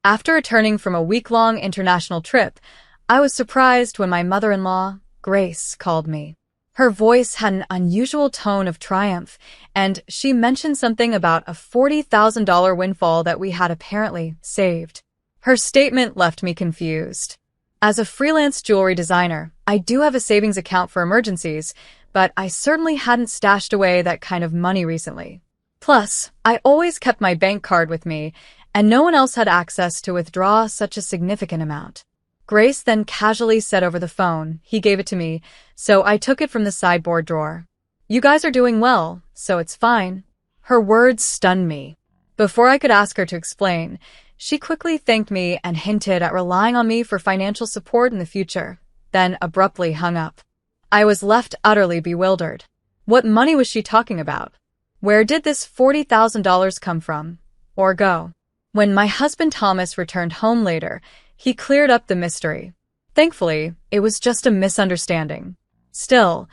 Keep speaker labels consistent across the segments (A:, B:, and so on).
A: After returning from a week-long international trip, I was surprised when my mother-in-law, Grace, called me. Her voice had an unusual tone of triumph, and she mentioned something about a $40,000 windfall that we had apparently saved. Her statement left me confused. As a freelance jewelry designer, I do have a savings account for emergencies, but I certainly hadn't stashed away that kind of money recently. Plus, I always kept my bank card with me, and no one else had access to withdraw such a significant amount. Grace then casually said over the phone, "He gave it to me, so I took it from the sideboard drawer. You guys are doing well, so it's fine." Her words stunned me. Before I could ask her to explain, she quickly thanked me and hinted at relying on me for financial support in the future, then abruptly hung up. I was left utterly bewildered. What money was she talking about? Where did this $40,000 come from? Or go? When my husband Thomas returned home later, he cleared up the mystery. Thankfully, it was just a misunderstanding. Still,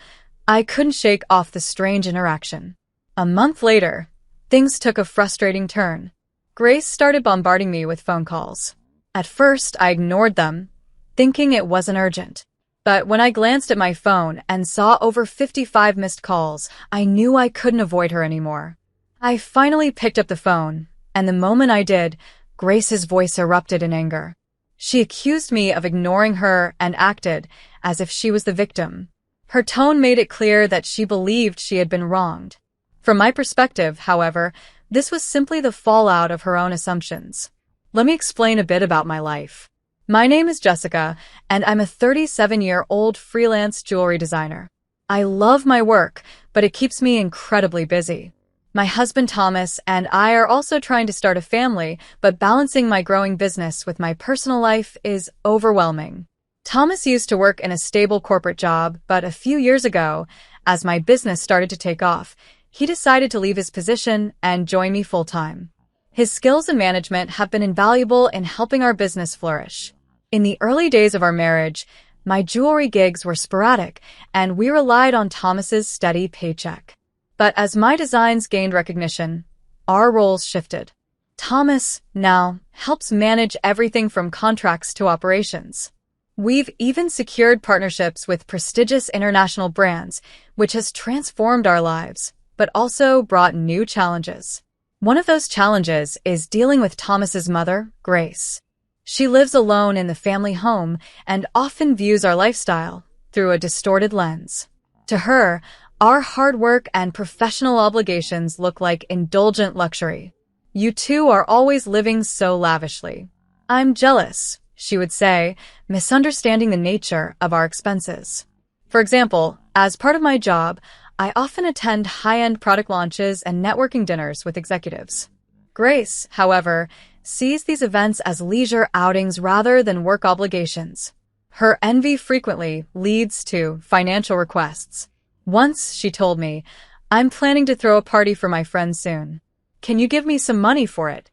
A: I couldn't shake off the strange interaction. A month later, things took a frustrating turn. Grace started bombarding me with phone calls. At first, I ignored them, thinking it wasn't urgent. But when I glanced at my phone and saw over 55 missed calls, I knew I couldn't avoid her anymore. I finally picked up the phone, and the moment I did, Grace's voice erupted in anger. She accused me of ignoring her and acted as if she was the victim. Her tone made it clear that she believed she had been wronged. From my perspective, however, this was simply the fallout of her own assumptions. Let me explain a bit about my life. My name is Jessica, and I'm a 37-year-old freelance jewelry designer. I love my work, but it keeps me incredibly busy. My husband Thomas and I are also trying to start a family, but balancing my growing business with my personal life is overwhelming. Thomas used to work in a stable corporate job, but a few years ago, as my business started to take off, he decided to leave his position and join me full-time. His skills in management have been invaluable in helping our business flourish. In the early days of our marriage, my jewelry gigs were sporadic, and we relied on Thomas's steady paycheck. But as my designs gained recognition, our roles shifted. Thomas now helps manage everything from contracts to operations. We've even secured partnerships with prestigious international brands, which has transformed our lives, but also brought new challenges. One of those challenges is dealing with Thomas's mother, Grace. She lives alone in the family home and often views our lifestyle through a distorted lens. To her, our hard work and professional obligations look like indulgent luxury. "You two are always living so lavishly. I'm jealous," she would say, misunderstanding the nature of our expenses. For example, as part of my job, I often attend high-end product launches and networking dinners with executives. Grace, however, sees these events as leisure outings rather than work obligations. Her envy frequently leads to financial requests. Once, she told me, "I'm planning to throw a party for my friends soon. Can you give me some money for it?"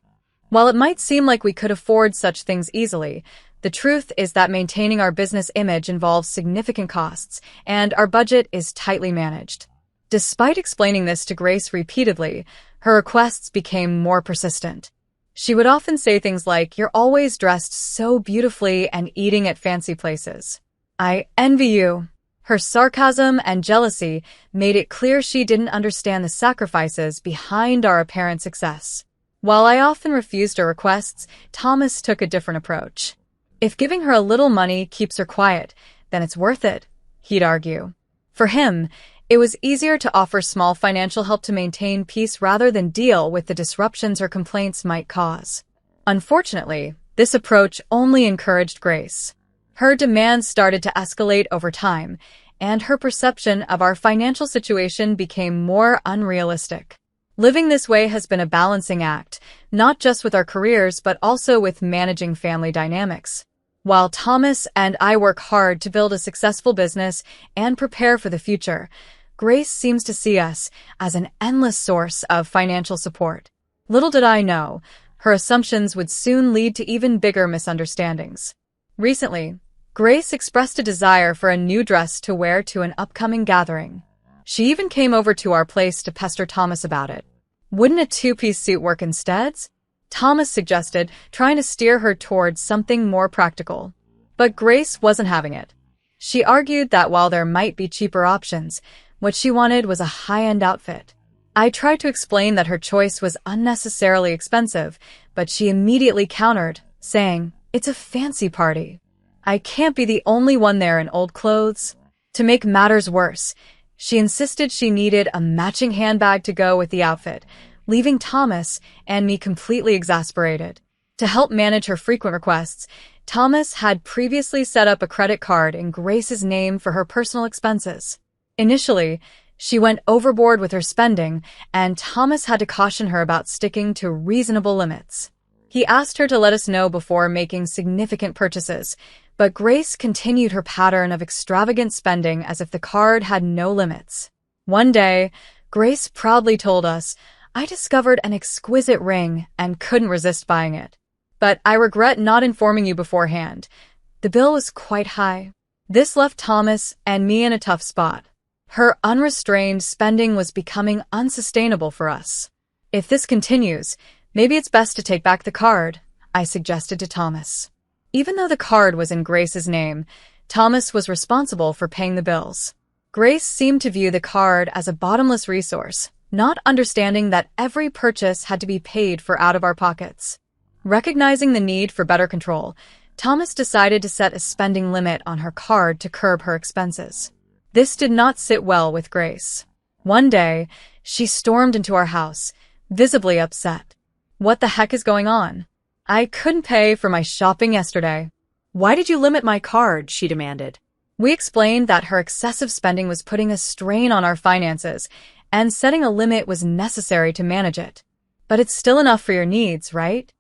A: While it might seem like we could afford such things easily, the truth is that maintaining our business image involves significant costs, and our budget is tightly managed. Despite explaining this to Grace repeatedly, her requests became more persistent. She would often say things like, "You're always dressed so beautifully and eating at fancy places. I envy you." Her sarcasm and jealousy made it clear she didn't understand the sacrifices behind our apparent success. While I often refused her requests, Thomas took a different approach. If giving her a little money keeps her quiet, then it's worth it, he'd argue. For him, it was easier to offer small financial help to maintain peace rather than deal with the disruptions her complaints might cause. Unfortunately, this approach only encouraged Grace. Her demands started to escalate over time, and her perception of our financial situation became more unrealistic. Living this way has been a balancing act, not just with our careers but also with managing family dynamics. While Thomas and I work hard to build a successful business and prepare for the future, Grace seems to see us as an endless source of financial support. Little did I know, her assumptions would soon lead to even bigger misunderstandings. Recently, Grace expressed a desire for a new dress to wear to an upcoming gathering. She even came over to our place to pester Thomas about it. "Wouldn't a two-piece suit work instead?" Thomas suggested, trying to steer her towards something more practical. But Grace wasn't having it. She argued that while there might be cheaper options, what she wanted was a high-end outfit. I tried to explain that her choice was unnecessarily expensive, but she immediately countered, saying, "It's a fancy party. I can't be the only one there in old clothes." To make matters worse, she insisted she needed a matching handbag to go with the outfit, leaving Thomas and me completely exasperated. To help manage her frequent requests, Thomas had previously set up a credit card in Grace's name for her personal expenses. Initially, she went overboard with her spending, and Thomas had to caution her about sticking to reasonable limits. He asked her to let us know before making significant purchases, but Grace continued her pattern of extravagant spending as if the card had no limits. One day, Grace proudly told us, "I discovered an exquisite ring and couldn't resist buying it. But I regret not informing you beforehand. The bill was quite high." This left Thomas and me in a tough spot. Her unrestrained spending was becoming unsustainable for us. "If this continues, maybe it's best to take back the card," I suggested to Thomas. Even though the card was in Grace's name, Thomas was responsible for paying the bills. Grace seemed to view the card as a bottomless resource, not understanding that every purchase had to be paid for out of our pockets. Recognizing the need for better control, Thomas decided to set a spending limit on her card to curb her expenses. This did not sit well with Grace. One day, she stormed into our house, visibly upset. "What the heck is going on? I couldn't pay for my shopping yesterday."
B: "Why did you limit my card?" she demanded.
A: We explained that her excessive spending was putting a strain on our finances, and setting a limit was necessary to manage it. "But it's still enough for your needs, right?"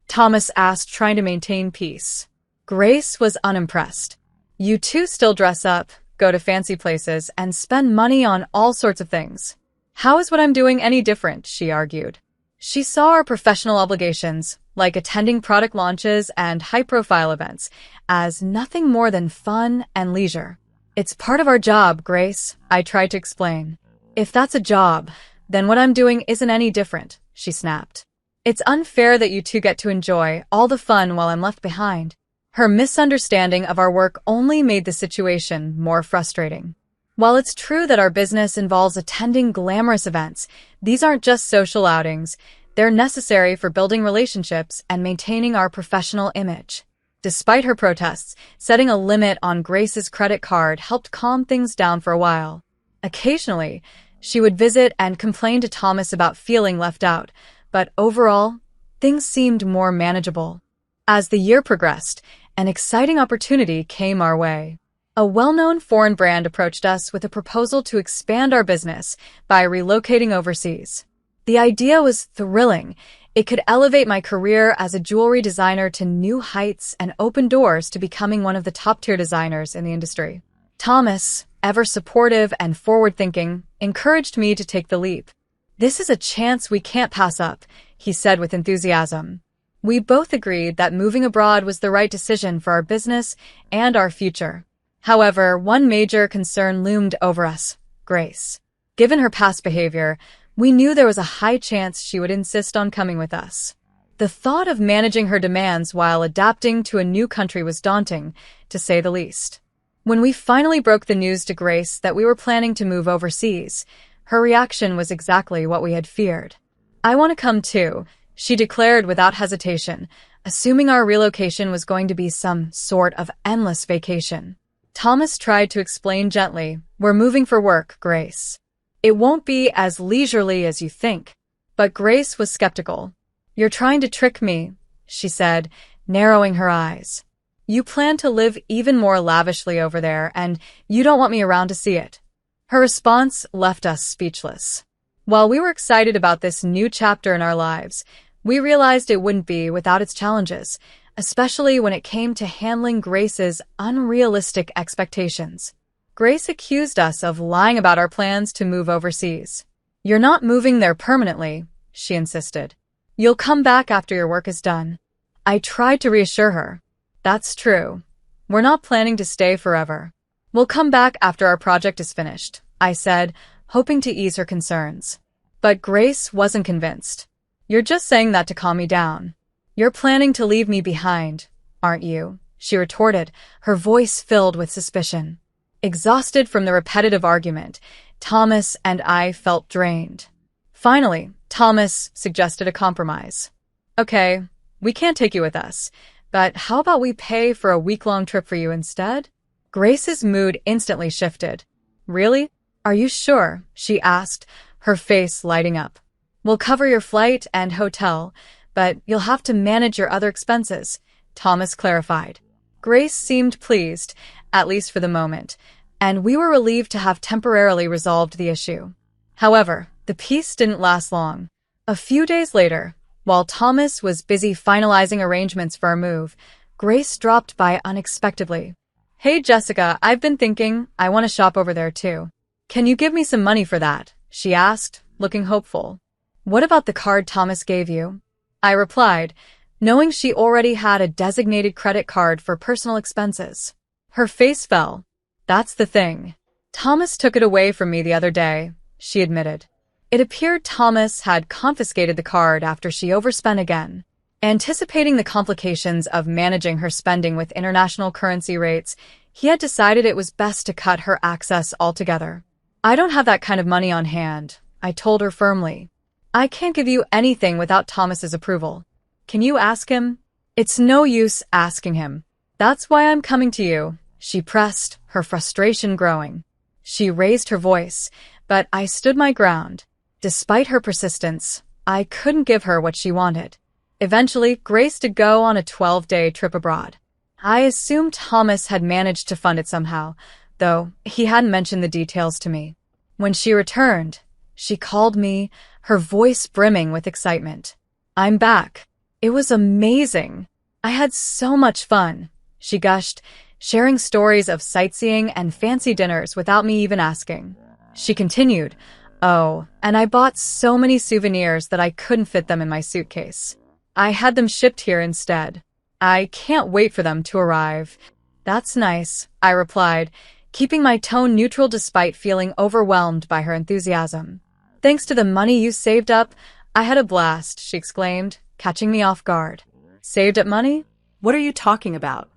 A: Thomas asked, trying to maintain peace. Grace was unimpressed. "You two still dress up, go to fancy places, and spend money on all sorts of things. How is what I'm doing any different?" she argued. She saw our professional obligations, like attending product launches and high-profile events, as nothing more than fun and leisure. "It's part of our job, Grace," I tried to explain. "If that's a job, then what I'm doing isn't any different," she snapped. "It's unfair that you two get to enjoy all the fun while I'm left behind." Her misunderstanding of our work only made the situation more frustrating. While it's true that our business involves attending glamorous events, these aren't just social outings. They're necessary for building relationships and maintaining our professional image. Despite her protests, setting a limit on Grace's credit card helped calm things down for a while. Occasionally, she would visit and complain to Thomas about feeling left out, but overall, things seemed more manageable. As the year progressed, an exciting opportunity came our way. A well-known foreign brand approached us with a proposal to expand our business by relocating overseas. The idea was thrilling. It could elevate my career as a jewelry designer to new heights and open doors to becoming one of the top-tier designers in the industry. Thomas, ever supportive and forward-thinking, encouraged me to take the leap. "This is a chance we can't pass up," he said with enthusiasm. We both agreed that moving abroad was the right decision for our business and our future. However, one major concern loomed over us: Grace. Given her past behavior, we knew there was a high chance she would insist on coming with us. The thought of managing her demands while adapting to a new country was daunting, to say the least. When we finally broke the news to Grace that we were planning to move overseas, her reaction was exactly what we had feared. "I want to come too," she declared without hesitation, assuming our relocation was going to be some sort of endless vacation. Thomas tried to explain gently, "We're moving for work, Grace. It won't be as leisurely as you think." But Grace was skeptical. "You're trying to trick me," she said, narrowing her eyes. "You plan to live even more lavishly over there, and you don't want me around to see it." Her response left us speechless. While we were excited about this new chapter in our lives, we realized it wouldn't be without its challenges, especially when it came to handling Grace's unrealistic expectations. Grace accused us of lying about our plans to move overseas. "You're not moving there permanently," she insisted. "You'll come back after your work is done." I tried to reassure her. "That's true. We're not planning to stay forever. We'll come back after our project is finished," I said, hoping to ease her concerns. But Grace wasn't convinced. You're just saying that to calm me down. You're planning to leave me behind, aren't you? She retorted, her voice filled with suspicion. Exhausted from the repetitive argument, Thomas and I felt drained. Finally, Thomas suggested a compromise. Okay, we can't take you with us, but how about we pay for a week-long trip for you instead? Grace's mood instantly shifted. Really? Are you sure? She asked, her face lighting up. We'll cover your flight and hotel, but you'll have to manage your other expenses, Thomas clarified. Grace seemed pleased, at least for the moment, and we were relieved to have temporarily resolved the issue. However, the peace didn't last long. A few days later, while Thomas was busy finalizing arrangements for our move, Grace dropped by unexpectedly. Hey Jessica, I've been thinking I want to shop over there too. Can you give me some money for that? She asked, looking hopeful. What about the card Thomas gave you? I replied, knowing she already had a designated credit card for personal expenses. Her face fell. That's the thing. Thomas took it away from me the other day, she admitted. It appeared Thomas had confiscated the card after she overspent again. Anticipating the complications of managing her spending with international currency rates, he had decided it was best to cut her access altogether. I don't have that kind of money on hand, I told her firmly. I can't give you anything without Thomas's approval. Can you ask him? It's no use asking him. That's why I'm coming to you, she pressed, her frustration growing. She raised her voice, but I stood my ground. Despite her persistence, I couldn't give her what she wanted. Eventually, Grace did go on a 12-day trip abroad. I assumed Thomas had managed to fund it somehow, though he hadn't mentioned the details to me. When she returned, she called me, her voice brimming with excitement. I'm back. It was amazing. I had so much fun, she gushed, sharing stories of sightseeing and fancy dinners without me even asking. She continued, oh, and I bought so many souvenirs that I couldn't fit them in my suitcase. I had them shipped here instead. I can't wait for them to arrive. That's nice, I replied, keeping my tone neutral despite feeling overwhelmed by her enthusiasm. Thanks to the money you saved up, I had a blast, she exclaimed, catching me off guard. Saved up money?
B: What are you talking about?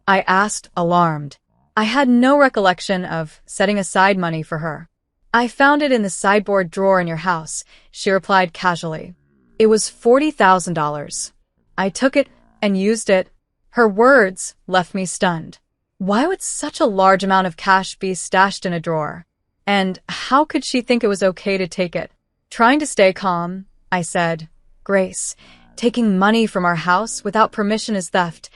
A: I asked, alarmed. I had no recollection of setting aside money for her. I found it in the sideboard drawer in your house, she replied casually. It was $40,000. I took it and used it. Her words left me stunned. Why would such a large amount of cash be stashed in a drawer? And how could she think it was okay to take it? Trying to stay calm, I said, Grace, taking money from our house without permission is theft,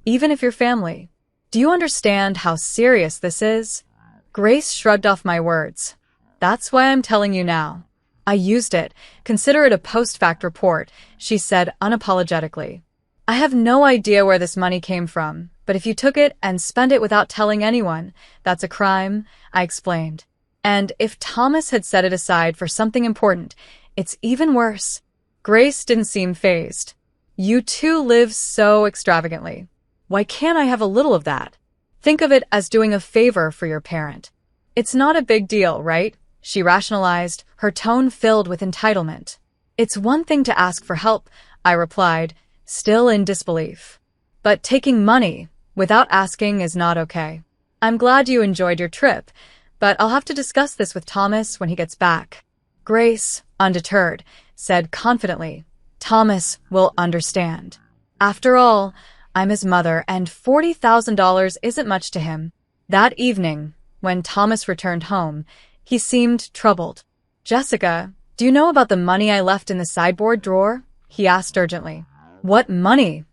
A: even if you're family. Do you understand how serious this is? Grace shrugged off my words. That's why I'm telling you now. I used it. Consider it a post-fact report, she said unapologetically. I have no idea where this money came from, but if you took it and spent it without telling anyone, that's a crime, I explained. And if Thomas had set it aside for something important, it's even worse. Grace didn't seem fazed. You two live so extravagantly. Why can't I have a little of that? Think of it as doing a favor for your parent. It's not a big deal, right? She rationalized, her tone filled with entitlement. It's one thing to ask for help, I replied, still in disbelief. But taking money without asking is not okay. I'm glad you enjoyed your trip, but I'll have to discuss this with Thomas when he gets back. Grace, undeterred, said confidently, Thomas will understand. After all, I'm his mother, and $40,000 isn't much to him. That evening, when Thomas returned home, he seemed troubled. Jessica, do you know about the money I left in the sideboard drawer? He asked urgently. What money?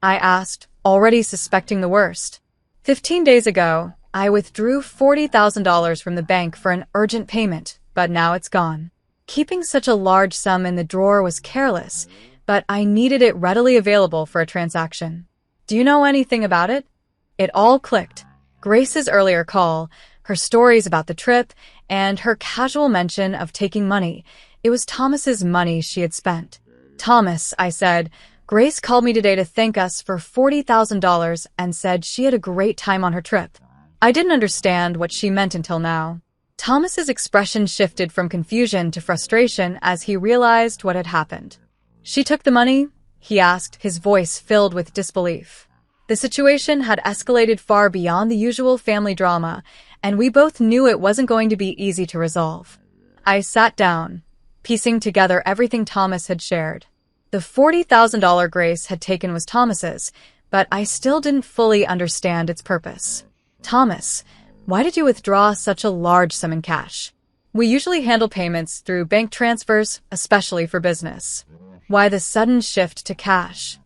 A: I asked, already suspecting the worst. 15 days ago, I withdrew $40,000 from the bank for an urgent payment, but now it's gone. Keeping such a large sum in the drawer was careless, but I needed it readily available for a transaction. Do you know anything about it? It all clicked. Grace's earlier call, her stories about the trip, and her casual mention of taking money. It was Thomas's money she had spent. Thomas, I said, Grace called me today to thank us for $40,000 and said she had a great time on her trip. I didn't understand what she meant until now. Thomas's expression shifted from confusion to frustration as he realized what had happened. She took the money? He asked, his voice filled with disbelief. The situation had escalated far beyond the usual family drama, and we both knew it wasn't going to be easy to resolve. I sat down, piecing together everything Thomas had shared. The $40,000 Grace had taken was Thomas's, but I still didn't fully understand its purpose. Thomas, why did you withdraw such a large sum in cash? We usually handle payments through bank transfers, especially for business. Why the sudden shift to cash?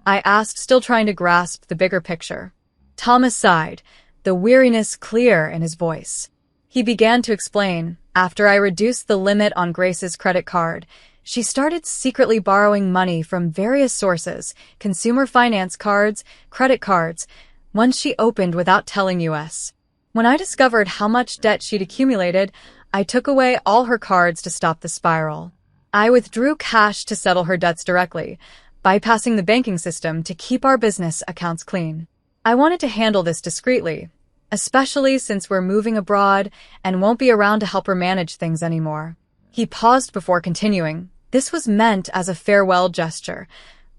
A: I asked, still trying to grasp the bigger picture. Thomas sighed, the weariness clear in his voice. He began to explain, after I reduced the limit on Grace's credit card, she started secretly borrowing money from various sources, consumer finance cards, credit cards, ones she opened without telling us. When I discovered how much debt she'd accumulated, I took away all her cards to stop the spiral. I withdrew cash to settle her debts directly, bypassing the banking system to keep our business accounts clean. I wanted to handle this discreetly, especially since we're moving abroad and won't be around to help her manage things anymore. He paused before continuing. This was meant as a farewell gesture,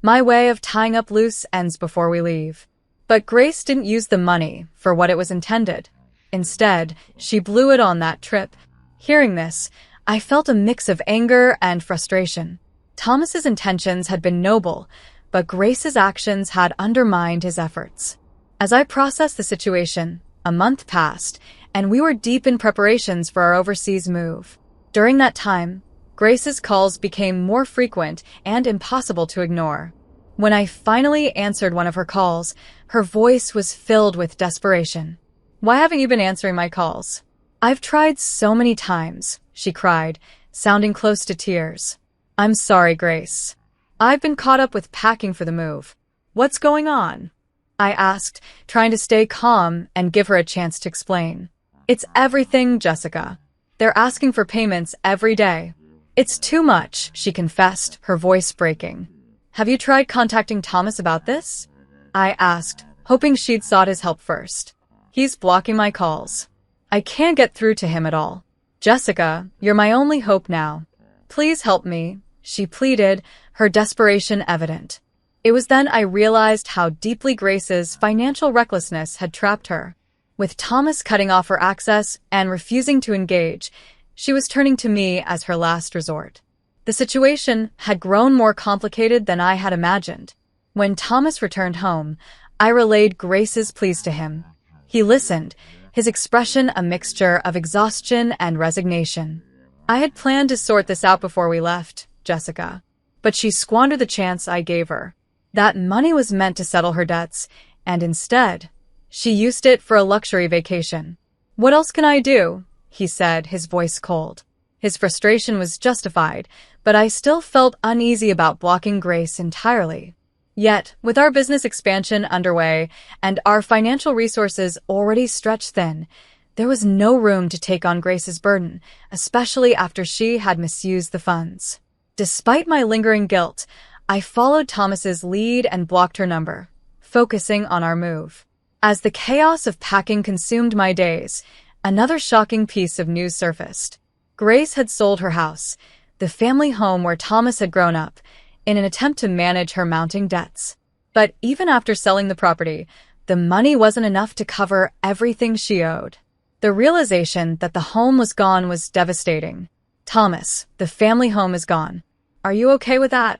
A: my way of tying up loose ends before we leave. But Grace didn't use the money for what it was intended. Instead, she blew it on that trip. Hearing this, I felt a mix of anger and frustration. Thomas's intentions had been noble, but Grace's actions had undermined his efforts. As I processed the situation, a month passed, and we were deep in preparations for our overseas move. During that time, Grace's calls became more frequent and impossible to ignore. When I finally answered one of her calls, her voice was filled with desperation. Why haven't you been answering my calls? I've tried so many times, she cried, sounding close to tears. I'm sorry, Grace. I've been caught up with packing for the move. What's going on? I asked, trying to stay calm and give her a chance to explain. It's everything, Jessica. They're asking for payments every day. It's too much, she confessed, her voice breaking. Have you tried contacting Thomas about this? I asked, hoping she'd sought his help first. He's blocking my calls. I can't get through to him at all. Jessica, you're my only hope now. Please help me, she pleaded, her desperation evident. It was then I realized how deeply Grace's financial recklessness had trapped her. With Thomas cutting off her access and refusing to engage, she was turning to me as her last resort. The situation had grown more complicated than I had imagined. When Thomas returned home, I relayed Grace's pleas to him. He listened, his expression a mixture of exhaustion and resignation. I had planned to sort this out before we left, Jessica, but she squandered the chance I gave her. That money was meant to settle her debts, and instead, she used it for a luxury vacation. What else can I do? He said, his voice cold. His frustration was justified, but I still felt uneasy about blocking Grace entirely. Yet, with our business expansion underway and our financial resources already stretched thin, there was no room to take on Grace's burden, especially after she had misused the funds. Despite my lingering guilt, I followed Thomas's lead and blocked her number, focusing on our move. As the chaos of packing consumed my days, another shocking piece of news surfaced. Grace had sold her house, the family home where Thomas had grown up, in an attempt to manage her mounting debts. But even after selling the property, the money wasn't enough to cover everything she owed. The realization that the home was gone was devastating. Thomas, the family home is gone. Are you okay with that?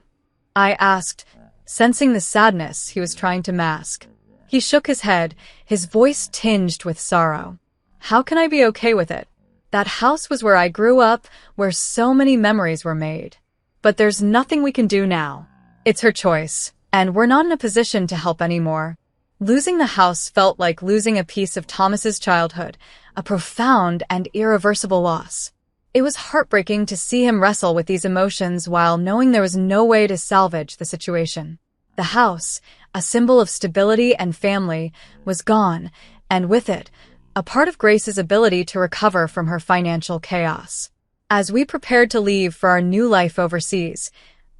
A: I asked, sensing the sadness he was trying to mask. He shook his head, his voice tinged with sorrow. How can I be okay with it? That house was where I grew up, where so many memories were made. But there's nothing we can do now. It's her choice, and we're not in a position to help anymore. Losing the house felt like losing a piece of Thomas's childhood, a profound and irreversible loss. It was heartbreaking to see him wrestle with these emotions while knowing there was no way to salvage the situation. The house, a symbol of stability and family, was gone, and with it, a part of Grace's ability to recover from her financial chaos. As we prepared to leave for our new life overseas,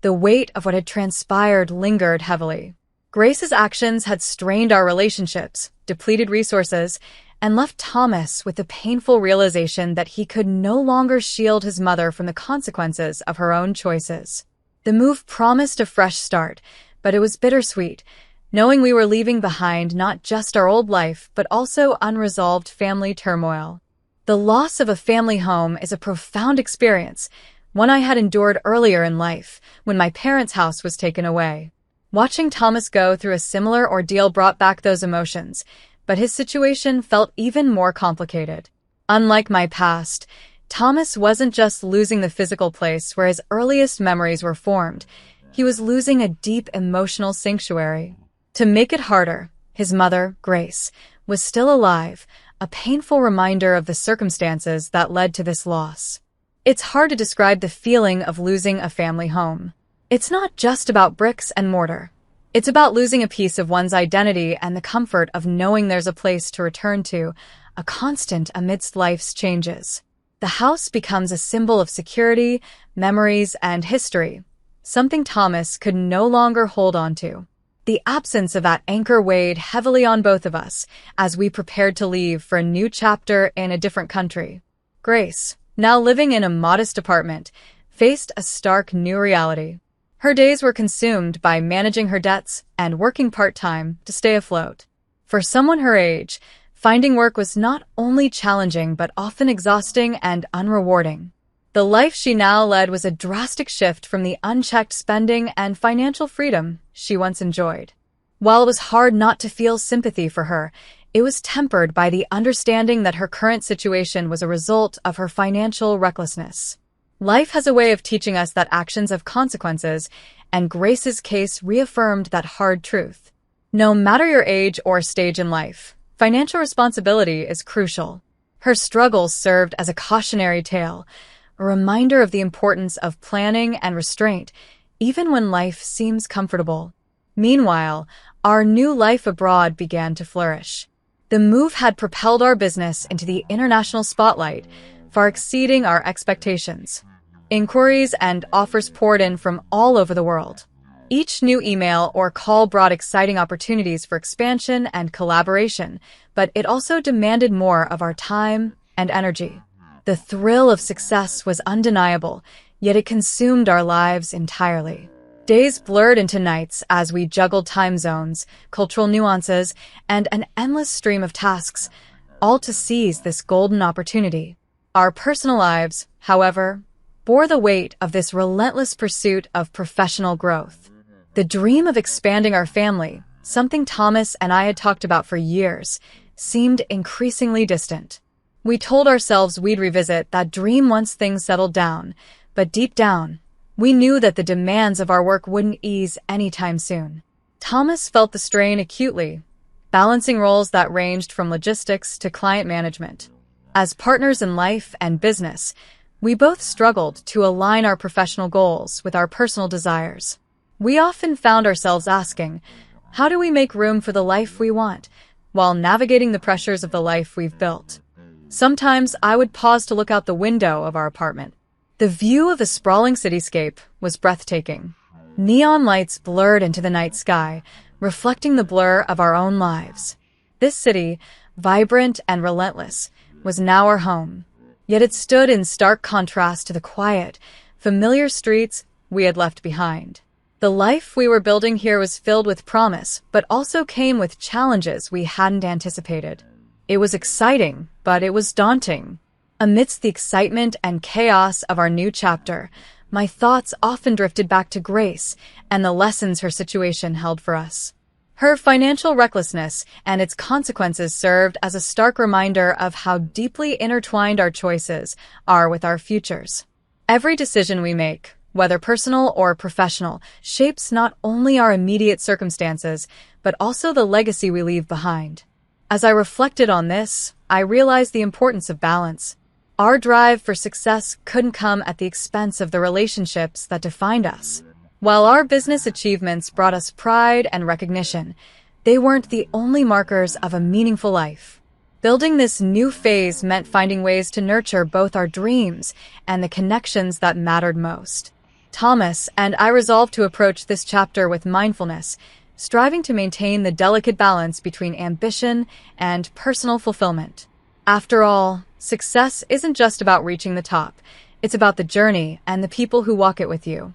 A: the weight of what had transpired lingered heavily. Grace's actions had strained our relationships, depleted resources, and left Thomas with the painful realization that he could no longer shield his mother from the consequences of her own choices. The move promised a fresh start, but it was bittersweet, knowing we were leaving behind not just our old life, but also unresolved family turmoil. The loss of a family home is a profound experience, one I had endured earlier in life, when my parents' house was taken away. Watching Thomas go through a similar ordeal brought back those emotions, but his situation felt even more complicated. Unlike my past, Thomas wasn't just losing the physical place where his earliest memories were formed. He was losing a deep emotional sanctuary. To make it harder, his mother, Grace, was still alive, a painful reminder of the circumstances that led to this loss. It's hard to describe the feeling of losing a family home. It's not just about bricks and mortar. It's about losing a piece of one's identity and the comfort of knowing there's a place to return to, a constant amidst life's changes. The house becomes a symbol of security, memories, and history, something Thomas could no longer hold on to. The absence of that anchor weighed heavily on both of us as we prepared to leave for a new chapter in a different country. Grace, now living in a modest apartment, faced a stark new reality. Her days were consumed by managing her debts and working part-time to stay afloat. For someone her age, finding work was not only challenging but often exhausting and unrewarding. The life she now led was a drastic shift from the unchecked spending and financial freedom she once enjoyed. While it was hard not to feel sympathy for her, it was tempered by the understanding that her current situation was a result of her financial recklessness. Life has a way of teaching us that actions have consequences, and Grace's case reaffirmed that hard truth. No matter your age or stage in life, financial responsibility is crucial. Her struggles served as a cautionary tale, a reminder of the importance of planning and restraint, even when life seems comfortable. Meanwhile, our new life abroad began to flourish. The move had propelled our business into the international spotlight, far exceeding our expectations. Inquiries and offers poured in from all over the world. Each new email or call brought exciting opportunities for expansion and collaboration, but it also demanded more of our time and energy. The thrill of success was undeniable, yet it consumed our lives entirely. Days blurred into nights as we juggled time zones, cultural nuances, and an endless stream of tasks, all to seize this golden opportunity. Our personal lives, however, bore the weight of this relentless pursuit of professional growth. The dream of expanding our family, something Thomas and I had talked about for years, seemed increasingly distant. We told ourselves we'd revisit that dream once things settled down, but deep down, we knew that the demands of our work wouldn't ease anytime soon. Thomas felt the strain acutely, balancing roles that ranged from logistics to client management. As partners in life and business, we both struggled to align our professional goals with our personal desires. We often found ourselves asking, how do we make room for the life we want, while navigating the pressures of the life we've built? Sometimes I would pause to look out the window of our apartment. The view of the sprawling cityscape was breathtaking. Neon lights blurred into the night sky, reflecting the blur of our own lives. This city, vibrant and relentless, was now our home. Yet it stood in stark contrast to the quiet, familiar streets we had left behind. The life we were building here was filled with promise, but also came with challenges we hadn't anticipated. It was exciting, but it was daunting. Amidst the excitement and chaos of our new chapter, my thoughts often drifted back to Grace and the lessons her situation held for us. Her financial recklessness and its consequences served as a stark reminder of how deeply intertwined our choices are with our futures. Every decision we make, whether personal or professional, shapes not only our immediate circumstances, but also the legacy we leave behind. As I reflected on this, I realized the importance of balance. Our drive for success couldn't come at the expense of the relationships that defined us. While our business achievements brought us pride and recognition, they weren't the only markers of a meaningful life. Building this new phase meant finding ways to nurture both our dreams and the connections that mattered most. Thomas and I resolved to approach this chapter with mindfulness, striving to maintain the delicate balance between ambition and personal fulfillment. After all, success isn't just about reaching the top. It's about the journey and the people who walk it with you.